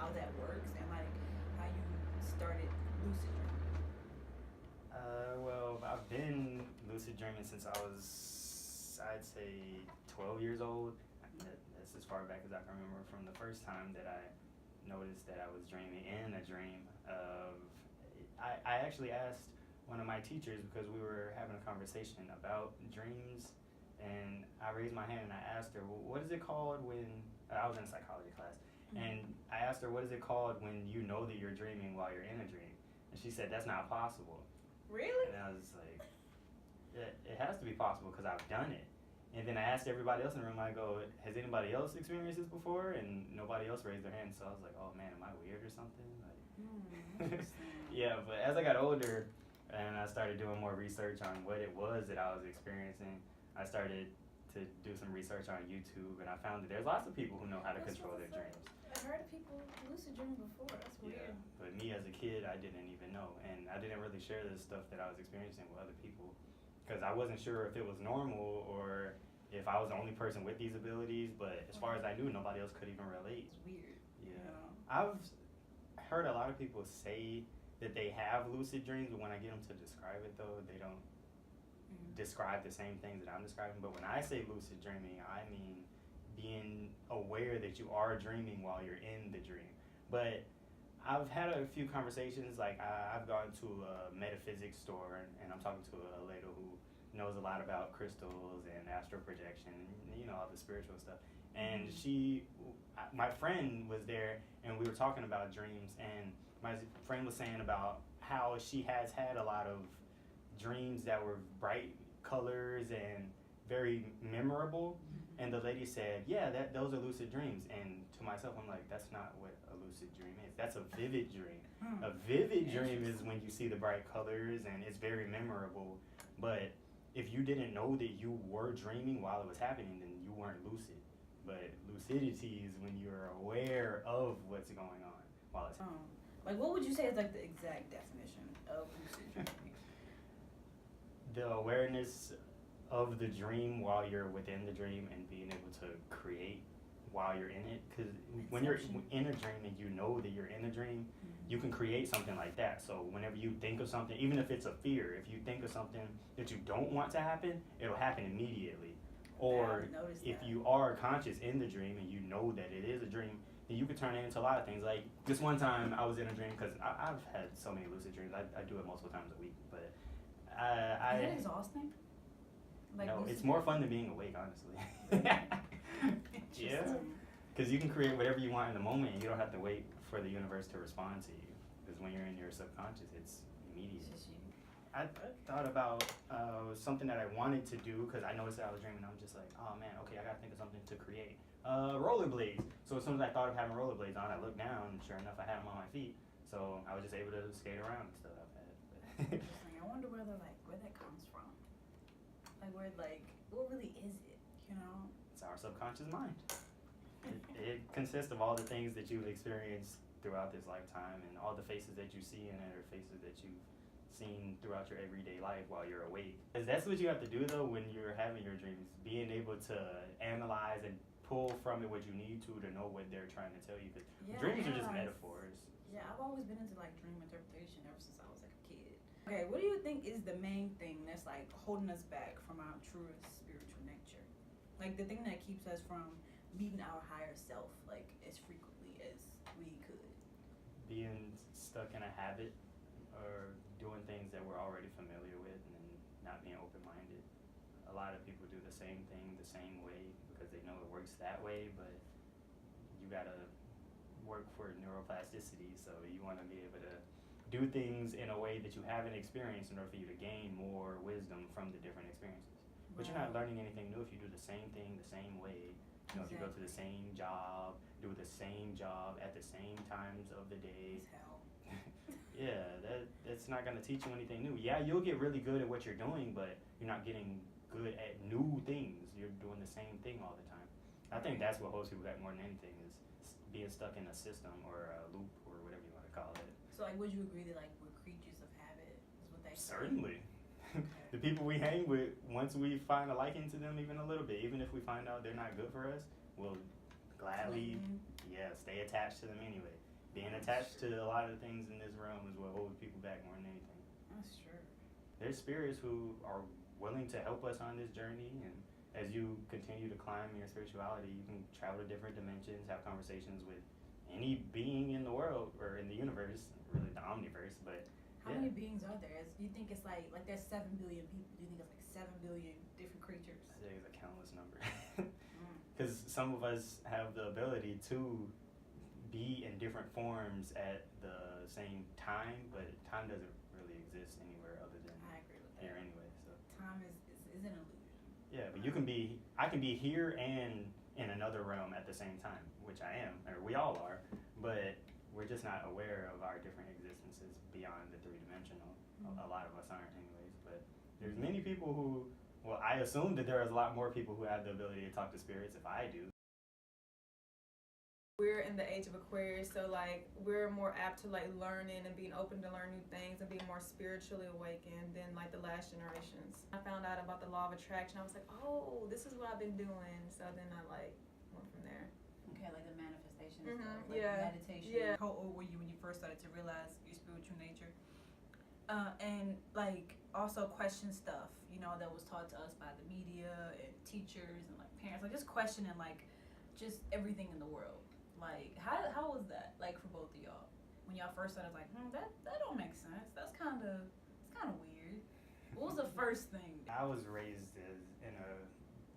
how that works and like how you started lucid dreaming? Well, I've been lucid dreaming since I was, I'd say, 12 years old. That's as far back as I can remember from the first time that I noticed that I was dreaming in a dream. I actually asked one of my teachers because we were having a conversation about dreams, and I raised my hand and I asked her, well, what is it called when, I was in a psychology class, and I asked her, what is it called when you know that you're dreaming while you're in a dream? And she said, that's not possible. Really? And I was like, it has to be possible because I've done it. And then I asked everybody else in the room, I go, has anybody else experienced this before? And nobody else raised their hand. So I was like, oh man, am I weird or something? Like, yeah, but as I got older and I started doing more research on what it was that I was experiencing, I started to do some research on YouTube, and I found that there's lots of people who know how to control their dreams. I've heard of people lucid dream before. That's weird. Yeah, but me as a kid, I didn't even know, and I didn't really share this stuff that I was experiencing with other people because I wasn't sure if it was normal or if I was the only person with these abilities. But as far as I knew, nobody else could even relate. It's weird. Yeah, You know? I've heard a lot of people say that they have lucid dreams, but when I get them to describe it, though, they don't describe the same things that I'm describing. But when I say lucid dreaming, I mean being aware that you are dreaming while you're in the dream. But I've had a few conversations, like I've gone to a metaphysics store and I'm talking to a lady who knows a lot about crystals and astral projection and, you know, all the spiritual stuff. And my friend was there and we were talking about dreams, and my friend was saying about how she has had a lot of dreams that were bright colors and very memorable. And the lady said, yeah, those are lucid dreams. And to myself, I'm like, that's not what a lucid dream is. That's a vivid dream. A vivid dream is when you see the bright colors and it's very memorable. But if you didn't know that you were dreaming while it was happening, then you weren't lucid. But lucidity is when you're aware of what's going on while it's happening. Like, what would you say is like the exact definition of lucid dreaming? The awareness of the dream while you're within the dream and being able to create while you're in it. Because when you're in a dream and you know that you're in a dream, you can create something like that. So whenever you think of something, even if it's a fear, if you think of something that you don't want to happen, it'll happen immediately. Or if you are conscious in the dream and you know that it is a dream, then you could turn it into a lot of things. Like this one time I was in a dream, because I've had so many lucid dreams. I do it multiple times a week, but is it exhausting? Like, no, it's more fun than being awake, honestly. Yeah, because you can create whatever you want in the moment, and you don't have to wait for the universe to respond to you. Because when you're in your subconscious, it's immediate. I thought about something that I wanted to do, because I noticed that I was dreaming. I'm just like, oh man, okay, I gotta think of something to create. Rollerblades. So as soon as I thought of having rollerblades on, I looked down, and sure enough, I had them on my feet. So I was just able to skate around and stuff. Interesting. I wonder where that comes from. Like, what really is it? You know? It's our subconscious mind. It consists of all the things that you've experienced throughout this lifetime, and all the faces that you see in it are faces that you've seen throughout your everyday life while you're awake. Because that's what you have to do, though, when you're having your dreams, being able to analyze and pull from it what you need to know what they're trying to tell you. Because dreams are just metaphors. Yeah, I've always been into like dream interpretation ever since I was like a kid. Okay, what do you think is the main thing that's like holding us back from our truest spiritual nature? Like the thing that keeps us from meeting our higher self like as frequently as we could? Being stuck in a habit or doing things that we're already familiar with and not being open-minded. A lot of people do the same thing the same way because they know it works that way, but you gotta work for neuroplasticity, so you want to be able to do things in a way that you haven't experienced in order for you to gain more wisdom from the different experiences. But you're not learning anything new if you do the same thing the same way. You know, if you go to the same job, do the same job at the same times of the day. It's hell. Yeah, that's not going to teach you anything new. Yeah, you'll get really good at what you're doing, but you're not getting good at new things. You're doing the same thing all the time. I think that's what holds people back more than anything, is being stuck in a system or a loop or whatever you want to call it. So, like, would you agree that, like, we're creatures of habit is what they say? Certainly. The people we hang with, once we find a liking to them even a little bit, even if we find out they're not good for us, we'll gladly, stay attached to them anyway. Being attached to a lot of the things in this realm is what holds people back more than anything. That's true. There's spirits who are willing to help us on this journey, and as you continue to climb your spirituality, you can travel to different dimensions, have conversations with any being in the world or in the universe, really the omniverse. But how many beings are there? Do you think it's like there's 7 billion people? Do you think it's like 7 billion different creatures? I think it's a countless number. Because some of us have the ability to be in different forms at the same time, but time doesn't really exist anywhere other than here anyway. So time is an illusion. Yeah, but I can be here and in another realm at the same time, which I am, or we all are, but we're just not aware of our different existences beyond the three-dimensional. A lot of us aren't anyways, but there's many people who, well, I assume that there is a lot more people who have the ability to talk to spirits if I do. We're in the age of Aquarius, so like we're more apt to like learning and being open to learn new things and being more spiritually awakened than like the last generations. I found out about the law of attraction. I was like, oh, this is what I've been doing. So then I like went from there. Okay, like the manifestation and stuff, like meditation. Yeah. How old were you when you first started to realize your spiritual nature? And like also question stuff, you know, that was taught to us by the media and teachers and like parents, like just questioning like just everything in the world. Like, how was that, like, for both of y'all? When y'all first started, like, that don't make sense. It's kind of weird. What was the first thing? I was raised in a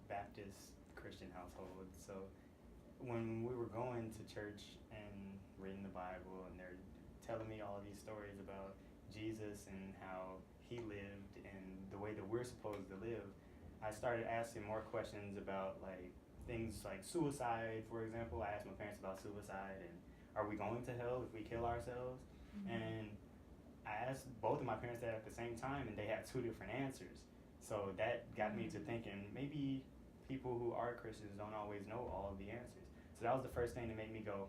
Baptist Christian household, so when we were going to church and reading the Bible, and they're telling me all these stories about Jesus and how he lived and the way that we're supposed to live, I started asking more questions about, like, things like suicide, for example. I asked my parents about suicide and are we going to hell if we kill ourselves? And I asked both of my parents that at the same time, and they had two different answers. So that got me to thinking maybe people who are Christians don't always know all of the answers. So that was the first thing to make me go,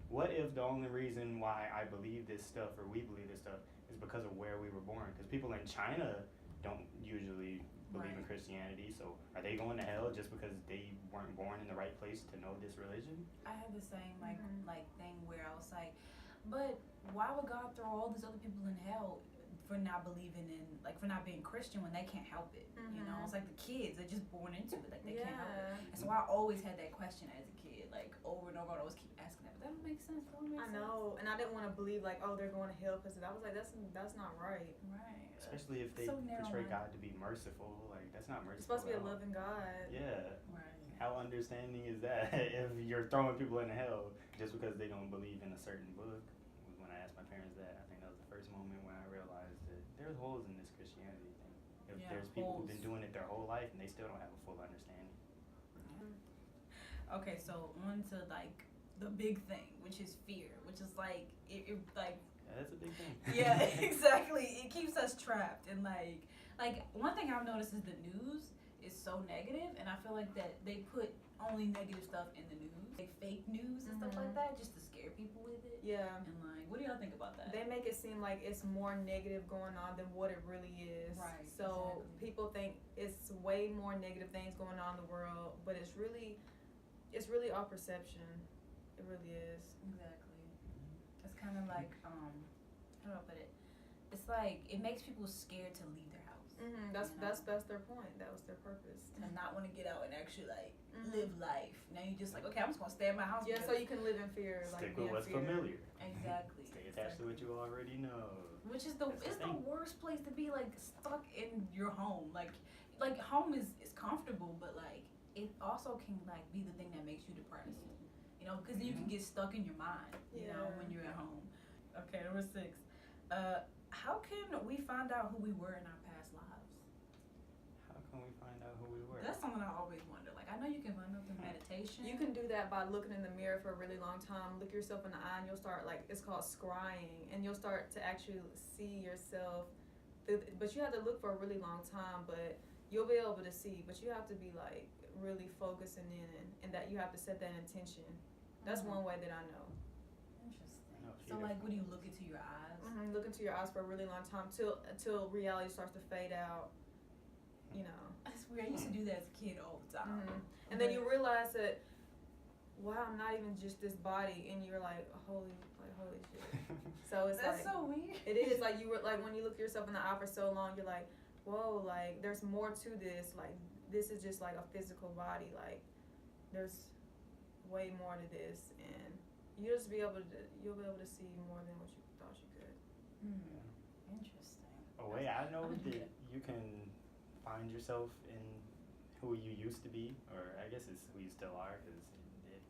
what if the only reason why I believe this stuff or we believe this stuff is because of where we were born? Because people in China don't usually believe in Christianity, so are they going to hell just because they weren't born in the right place to know this religion? I had the same like thing where I was like, but why would God throw all these other people in hell for not believing in, like, for not being Christian when they can't help it? You know, it's like the kids, they're just born into it, like they can't help it. And so I always had that question as a kid, like over and over. I always keep asking that, but that don't make sense. I know, and I didn't want to believe like, oh, they're going to hell because I was like, that's not right. Right. Especially if they portray God to be merciful, like that's not merciful. It's supposed to be a loving God. Yeah. Right. How understanding is that? If you're throwing people in hell just because they don't believe in a certain book. When I asked my parents that, I think that was the first moment when I realized that there's holes in this Christianity thing. If there's people who've been doing it their whole life and they still don't have a full understanding. Okay, so on to like the big thing, which is fear, which is like it like. That's a big thing. Yeah, exactly. It keeps us trapped, and like one thing I've noticed is the news is so negative, and I feel like that they put only negative stuff in the news, like fake news and stuff like that, just to scare people with it. Yeah. And like, what do y'all think about that? They make it seem like it's more negative going on than what it really is. Right. So people think it's way more negative things going on in the world, but it's really our perception. It really is. Exactly. It's kind of like how do I put it? It's like it makes people scared to leave their house. That's their point. That was their purpose. And not want to get out and actually like live life. Now you just like, okay, I'm just gonna stay in my house. Yeah, so you can live in fear. Stick with what's familiar. Exactly. Stay attached to what you already know. Which is the worst place to be, like stuck in your home. Like home is comfortable, but like it also can like be the thing that makes you depressed. You know, because then you can get stuck in your mind. You know, when you're at home. Okay, number 6. How can we find out who we were in our past lives? How can we find out who we were? That's something I always wonder. Like, I know you can find out through meditation. You can do that by looking in the mirror for a really long time. Look yourself in the eye, and you'll start, like, it's called scrying, and you'll start to actually see yourself. But you have to look for a really long time, but you'll be able to see. But you have to be, like, really focusing in, and that you have to set that intention. That's one way that I know. Interesting. So, like, what do you look into your eyes? Look into your eyes for a really long time till reality starts to fade out. You know. That's weird. I used to do that as a kid all the time. And then you realize that wow, I'm not even just this body, and you're like, holy shit. So it's That's like, so weird. it is like, you were like, when you look yourself in the eye for so long, you're like, whoa, like there's more to this. Like this is just like a physical body. Like there's way more to this, and you'll be able to see more than what you thought you could. Interesting. A way I know I'm gonna do that you can find yourself in who you used to be, or I guess it's who you still are, because it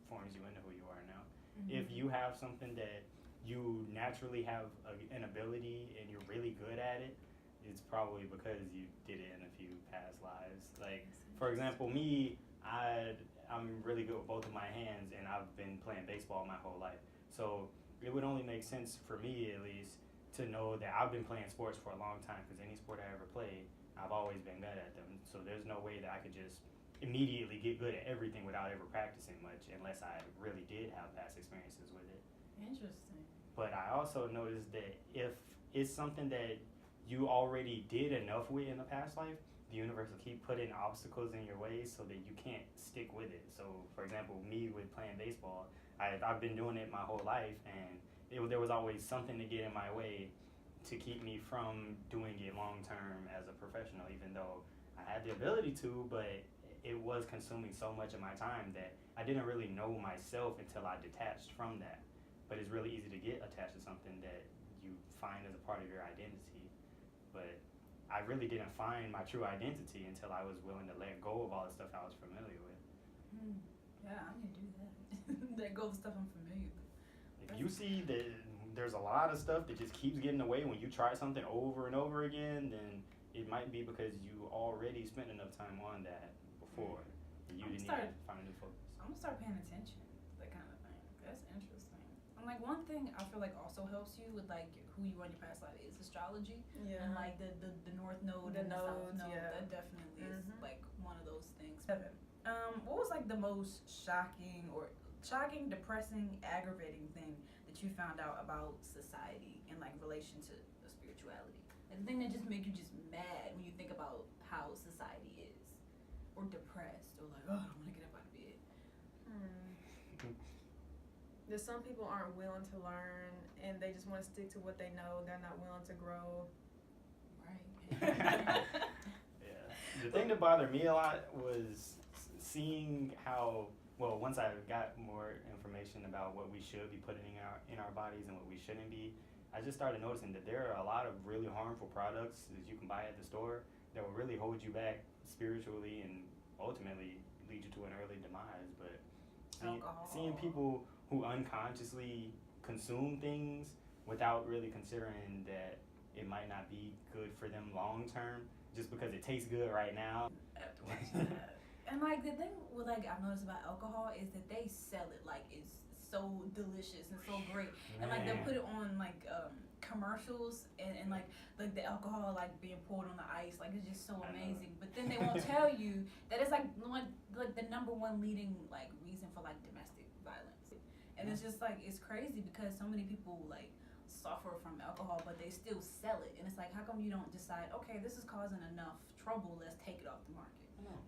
forms you into who you are now. If you have something that you naturally have an ability and you're really good at it, it's probably because you did it in a few past lives. Like, for example, me, I'm really good with both of my hands, and I've been playing baseball my whole life. So it would only make sense for me, at least, to know that I've been playing sports for a long time, because any sport I ever played, I've always been good at them. So there's no way that I could just immediately get good at everything without ever practicing much, unless I really did have past experiences with it. Interesting. But I also noticed that if it's something that you already did enough with in the past life, the universe will keep putting obstacles in your way so that you can't stick with it. So, for example, me with playing baseball, I've been doing it my whole life, and there was always something to get in my way to keep me from doing it long term as a professional, even though I had the ability to, but it was consuming so much of my time that I didn't really know myself until I detached from that. But it's really easy to get attached to something that you find as a part of your identity. But I really didn't find my true identity until I was willing to let go of all the stuff I was familiar with. Yeah, I'm gonna do that. Let go of the stuff I'm familiar with. If you see that there's a lot of stuff that just keeps getting away when you try something over and over again, then it might be because you already spent enough time on that before, and you didn't even find a new focus. I'm gonna start paying attention, that kind of thing. That's interesting. And like one thing I feel like also helps you with like who you are in your past life is astrology. Yeah. And like the North Node The and the South nodes, Node. yeah. That definitely is like one of those things. What was like the most shocking, depressing, aggravating thing that you found out about society in like relation to spirituality? Like the thing that just make you just mad when you think about how society is, or depressed, or like, oh, I don't want to get up out of bed. That some people aren't willing to learn, and they just want to stick to what they know. They're not willing to grow. Right. Yeah. The thing that bothered me a lot was seeing how, well, once I got more information about what we should be putting in our bodies and what we shouldn't be, I just started noticing that there are a lot of really harmful products that you can buy at the store that will really hold you back spiritually and ultimately lead you to an early demise. But seeing people who unconsciously consume things without really considering that it might not be good for them long term, just because it tastes good right now. And like the thing with like I've noticed about alcohol is that they sell it like it's so delicious and so great. And like they put it on like commercials and like the alcohol like being poured on the ice, like it's just so amazing. But then they won't tell you that it's like the number one leading like reason for like domestic violence. And it's just like it's crazy because so many people like suffer from alcohol, but they still sell it. And it's like, how come you don't decide, okay, this is causing enough trouble, let's take it off the market?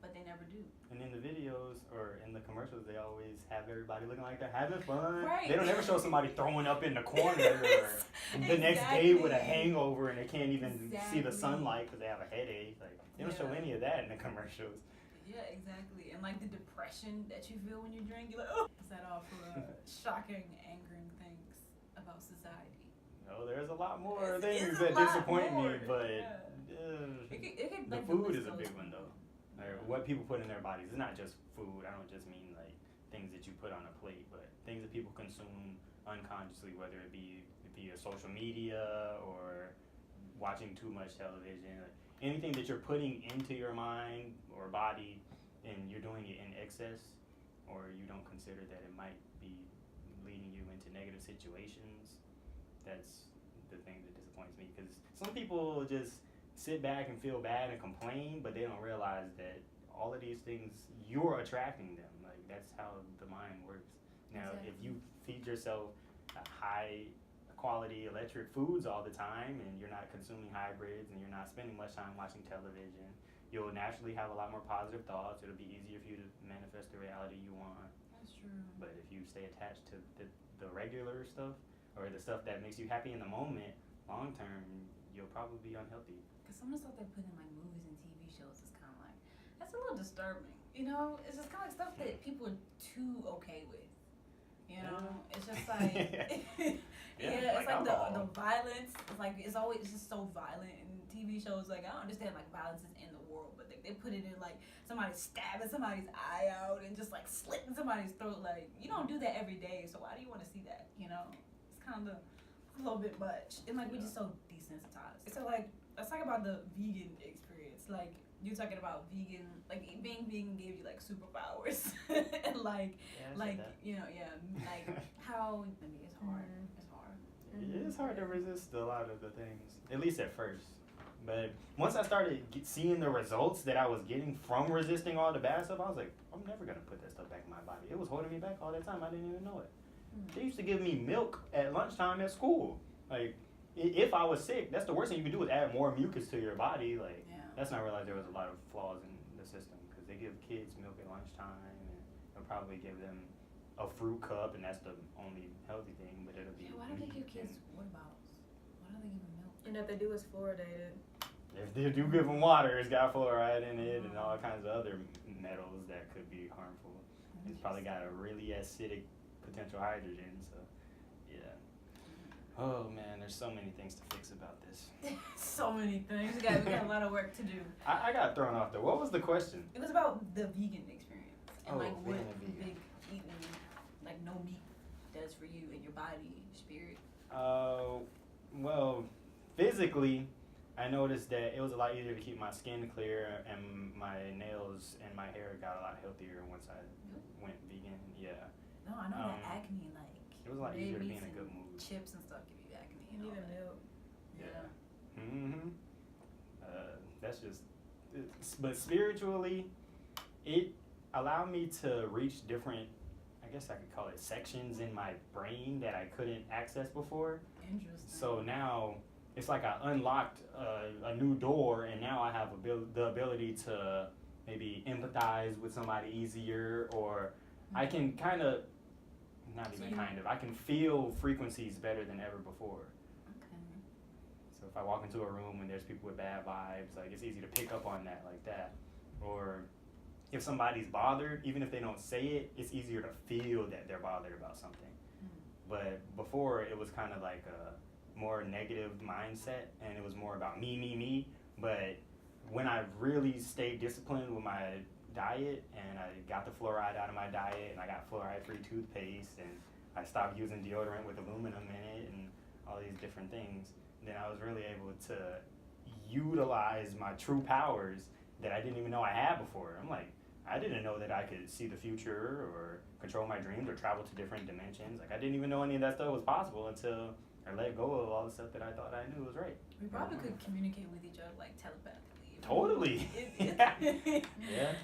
But they never do. And in the videos or in the commercials, they always have everybody looking like they're having fun. Right. They don't ever show somebody throwing up in the corner or the next day with a hangover and they can't even see the sunlight because they have a headache. Like they don't show any of that in the commercials. Yeah, exactly. And like the depression that you feel when you drink, you're like, oh, is that all for shocking, angering things about society? No, there's a lot more things that disappoint me, but the food is a big one though. Or what people put in their bodies. It's not just food. I don't just mean like things that you put on a plate, but things that people consume unconsciously, whether it be via social media or watching too much television. Like anything that you're putting into your mind or body and you're doing it in excess, or you don't consider that it might be leading you into negative situations, that's the thing that disappoints me. Because some people just sit back and feel bad and complain, but they don't realize that all of these things, you're attracting them. Like that's how the mind works. Now, if you feed yourself high quality electric foods all the time and you're not consuming hybrids and you're not spending much time watching television, you'll naturally have a lot more positive thoughts. It'll be easier for you to manifest the reality you want. That's true. But if you stay attached to the regular stuff or the stuff that makes you happy in the moment, long term, you'll probably be unhealthy. Because some of the stuff they put in like movies and TV shows is kind of like, that's a little disturbing. You know, it's just kind of like stuff that people are too okay with. You know, it's just like, it's like the violence. It's like it's just so violent in TV shows. Like I don't understand like violence is in the world, but they put it in like somebody stabbing somebody's eye out and just like slitting somebody's throat. Like you don't do that every day, so why do you want to see that? You know, it's kind of a little bit much. And like we're just so desensitized. So like let's talk about the vegan experience. Like you're talking about vegan, like being vegan gave you like superpowers, and like you know, like how I mean, it's hard. It's hard. It is hard to resist a lot of the things, at least at first. But once I started seeing the results that I was getting from resisting all the bad stuff, I was like, I'm never gonna put that stuff back in my body. It was holding me back all that time. I didn't even know it. They used to give me milk at lunchtime at school. Like, if I was sick, that's the worst thing you could do is add more mucus to your body. Like, that's not realize there was a lot of flaws in the system because they give kids milk at lunchtime and they'll probably give them a fruit cup and that's the only healthy thing. But it'll be why don't they give kids water bottles? Why don't they give them milk? And if they do, it's fluoridated. If they do give them water, it's got fluoride in it and all kinds of other metals that could be harmful. It's probably got a really acidic potential hydrogen, so yeah. Oh man, there's so many things to fix about this. So many things. We got a lot of work to do. I got thrown off there. What was the question? It was about the vegan experience and like what vegan. eating like no meat does for you and your body, spirit. Well, physically, I noticed that it was a lot easier to keep my skin clear and my nails and my hair got a lot healthier once I went vegan. Yeah. No, I know that acne, like it was a lot easier to be in a good mood. Chips and stuff give you acne. You need a milk. Yeah. That's just. But spiritually, it allowed me to reach different, I guess I could call it sections in my brain that I couldn't access before. Interesting. So now it's like I unlocked a new door, and now I have the ability to maybe empathize with somebody easier, or I can kind of, I can feel frequencies better than ever before. Okay. So if I walk into a room and there's people with bad vibes, like it's easy to pick up on that like that. Or if somebody's bothered, even if they don't say it, it's easier to feel that they're bothered about something. But before it was kind of like a more negative mindset, and it was more about me. But when I really stayed disciplined with my diet, and I got the fluoride out of my diet, and I got fluoride-free toothpaste, and I stopped using deodorant with aluminum in it, and all these different things, then I was really able to utilize my true powers that I didn't even know I had before. I'm like, I didn't know that I could see the future or control my dreams or travel to different dimensions. Like, I didn't even know any of that stuff was possible until I let go of all the stuff that I thought I knew was right. We probably could communicate with each other like telepathically. Totally. Yeah.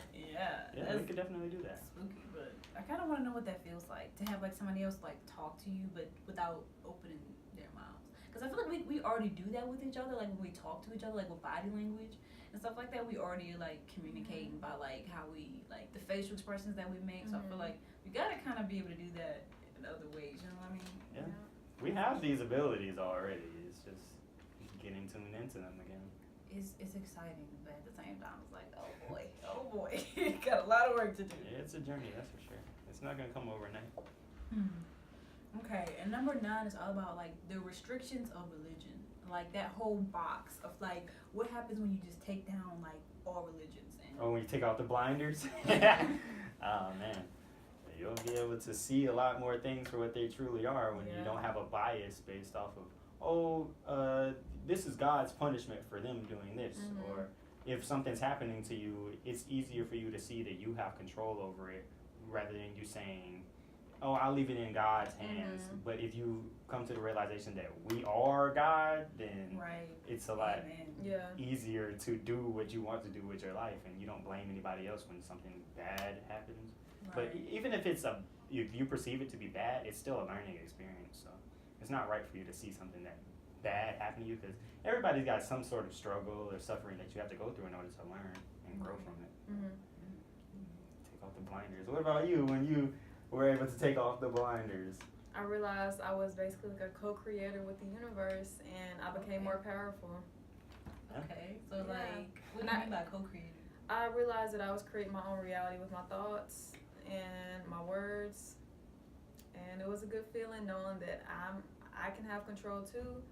Yeah, we could definitely do that. Spooky, but I kind of want to know what that feels like to have like somebody else like talk to you, but without opening their mouths. Because I feel like we already do that with each other, like when we talk to each other, like with body language and stuff like that. We already like communicating by like how we like the facial expressions that we make. So I feel like we gotta kind of be able to do that in other ways. You know what I mean? Yeah. We have these abilities already. It's just getting tuned into them again. It's exciting, but at the same time, it's like, oh boy, got a lot of work to do. Yeah, it's a journey, that's for sure. It's not gonna come overnight. Okay, and number 9 is all about like the restrictions of religion, like that whole box of like what happens when you just take down like all religions. And when you take out the blinders. Oh man, you'll be able to see a lot more things for what they truly are when you don't have a bias based off of this is God's punishment for them doing this, or if something's happening to you, it's easier for you to see that you have control over it rather than you saying, oh, I'll leave it in God's hands. But if you come to the realization that we are God, then it's a lot easier to do what you want to do with your life, and you don't blame anybody else when something bad happens. But even if if you perceive it to be bad, it's still a learning experience. So it's not right for you to see something that bad happen to you, because everybody's got some sort of struggle or suffering that you have to go through in order to learn and grow from it. Take off the blinders. What about you? When you were able to take off the blinders. I realized I was basically like a co-creator with the universe, and I became more powerful. Okay, so Yeah. like, what do you mean by co-creator? I realized that I was creating my own reality with my thoughts and my words, and it was a good feeling knowing that I can have control too.